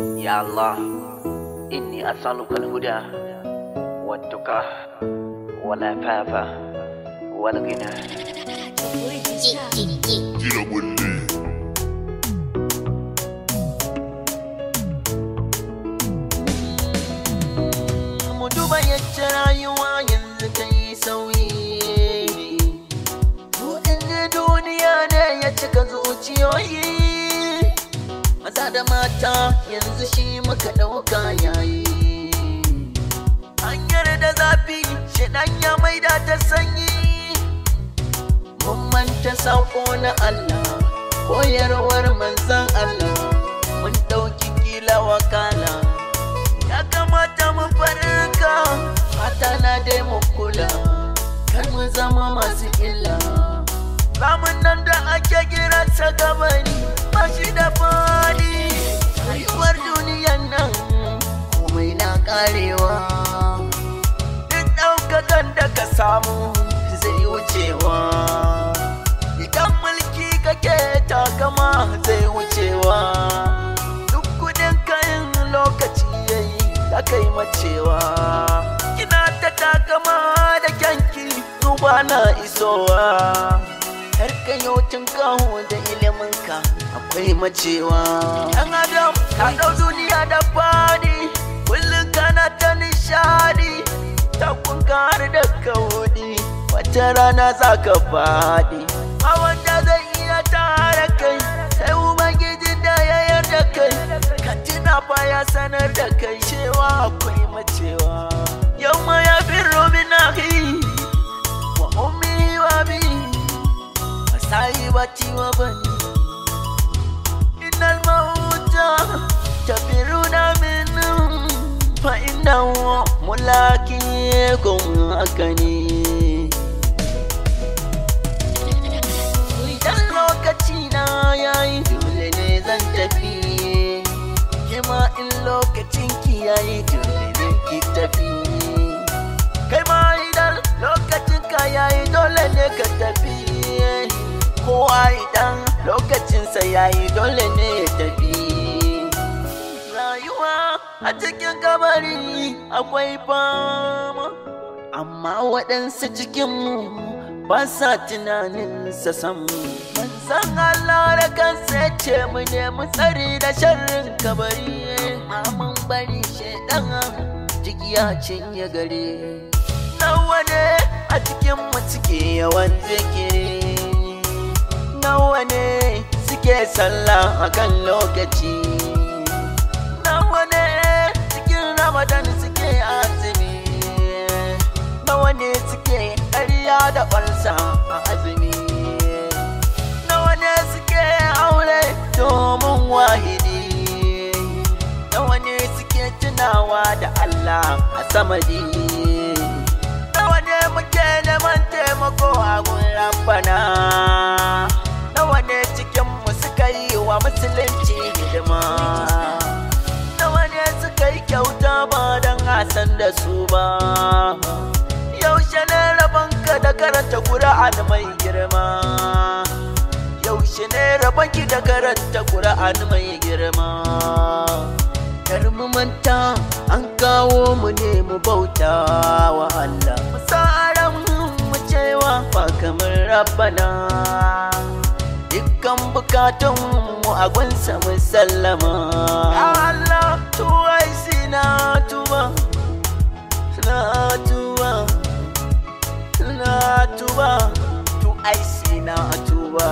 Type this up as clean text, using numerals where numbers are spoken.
يا الله إني أسألك الهدى والتقى والعفاف والغنى. Mu duba yadda rayuwa yanzu ta yi sauyi, buɗin duniya ne ya cika zuciyoyi, maza da mata yanzu shi muka ɗauka yayi. Hanyar da zafi shiɗan ya maida ta sanyi, mun manta saƙo na Allah, koyarwar manzan Allah, mun ɗauki kila wakala. Ya kamata mu farka, mata na dai mu kula, kar mu zama masu illa. Ramin nan da ake kiransa kabari ba shi da fadi, rayuwar duniyan nan komai na karewa. Duk ɗaukakan da ka samu zai wucewa, idan mulki kake takama zai wucewa. Duk kudin kayan lokaci yayi da kai macewa, kina ta takama da kyanki duba na isowa. Harkayotin kawo da iliminka akwai macewa. Ɗan adam ka ɗau duniya da fadi, kullum kana ta nishadi, takunka har da kawudi, wata rana za ka faɗi. A wanda zai iya tare kai, sai ubangiji da ya yarda kai, ka tuna fa ya sanar da kai cewa akwai macewa. Yau ma ya fi rominahi wa ummi wa bi sahibati wa bani, innal mauta tafiruna minhu fa innahu mulaqikum hakani. Idan lokaci na yayi dole ne zan tafi, kima in lokacin ki yayi dole ne ki tafi. Kai ma idan lokacin ka yayi dole ne ka tafi, kowa idan lokacinsa yayi dole ne ya tafi. Rayuwa a cikin kabari akwai fama, amma waɗansu cikinmu ba sa tunaninsa sam. Manzon Allah da kansa ya ce mu nemi tsari da sharrin kabari, amma mun bari shaidan jiki ya cinye gare. Nawa ne a cikinmu suke yawan zikiri, nawa ne suke sallah akan lokaci, nawa ne cikin Ramadan suke azumi, nawa ne suke ƙarya da ƙwarsa a azumi, nawa ne suke aure domin wahidi, nawa ne suke tunawa da Allah a samadi, nawa ne muke neman taimako a gun Rabbana, nawa ne cikinmu suka yi wa musulunci hidima, nawa ne suka yi kyauta ba don hasan da su ba. Yaushe ne rabonka da karanta Qur'an mai girma, yaushe ne rabonki da karanta Qur'an mai girma. Kar mu manta an kawo mu ne mu bauta wa Allah, mu sa ran mu cewa ba kamar Rabbana, dukkan bukatunmu a gunsa musallama. Allah tuwai sina tuba, sina tuba, sina tuba, tuwai sina tuba.